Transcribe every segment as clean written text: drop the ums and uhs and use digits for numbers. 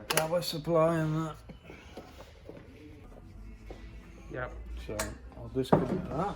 power supply and that. Yep. So I'll disconnect that.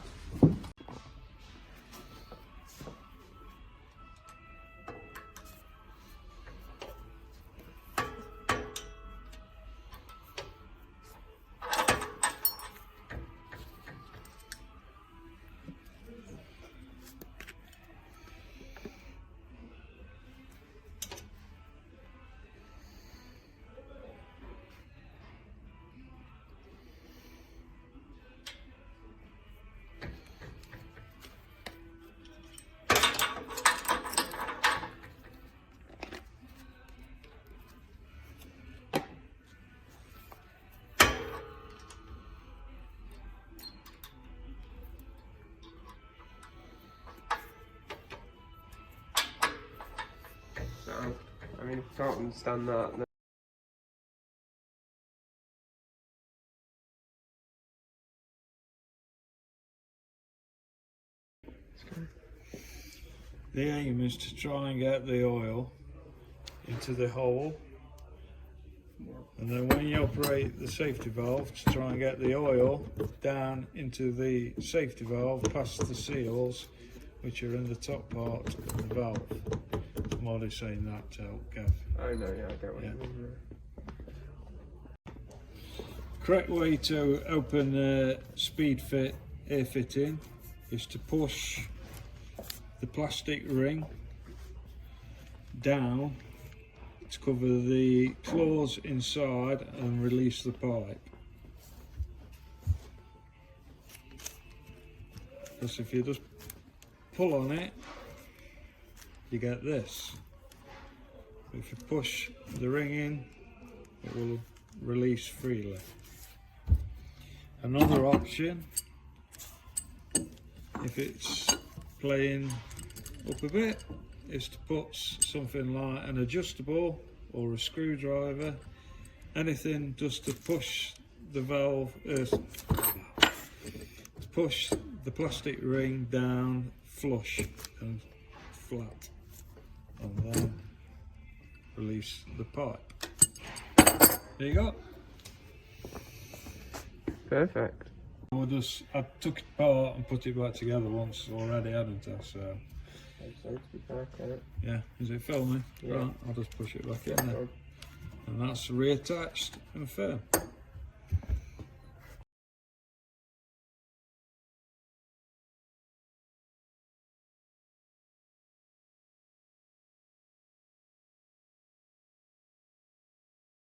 So, I mean, if you can't understand that, then The aim is to try and get the oil into the hole, and then when you operate the safety valve, to try and get the oil down into the safety valve past the seals, which are in the top part of the valve. I'm only saying that to help Gav. I know, yeah, I get what you mean. Correct way to open a speed fit air fitting is to push the plastic ring down to cover the claws inside and release the pipe. Because if you just pull on it, you get this. If you push the ring in, it will release freely. Another option, if it's playing up a bit, is to put something like an adjustable or a screwdriver, anything just to push the valve, to push the plastic ring down flush and flat, and then release the pipe. There you go. Perfect. I took it apart and put it back together once already, hadn't I? So So to be back at it. yeah, is it filming? Yeah. Right, I'll just push it back Yeah, in there. And that's reattached and firm.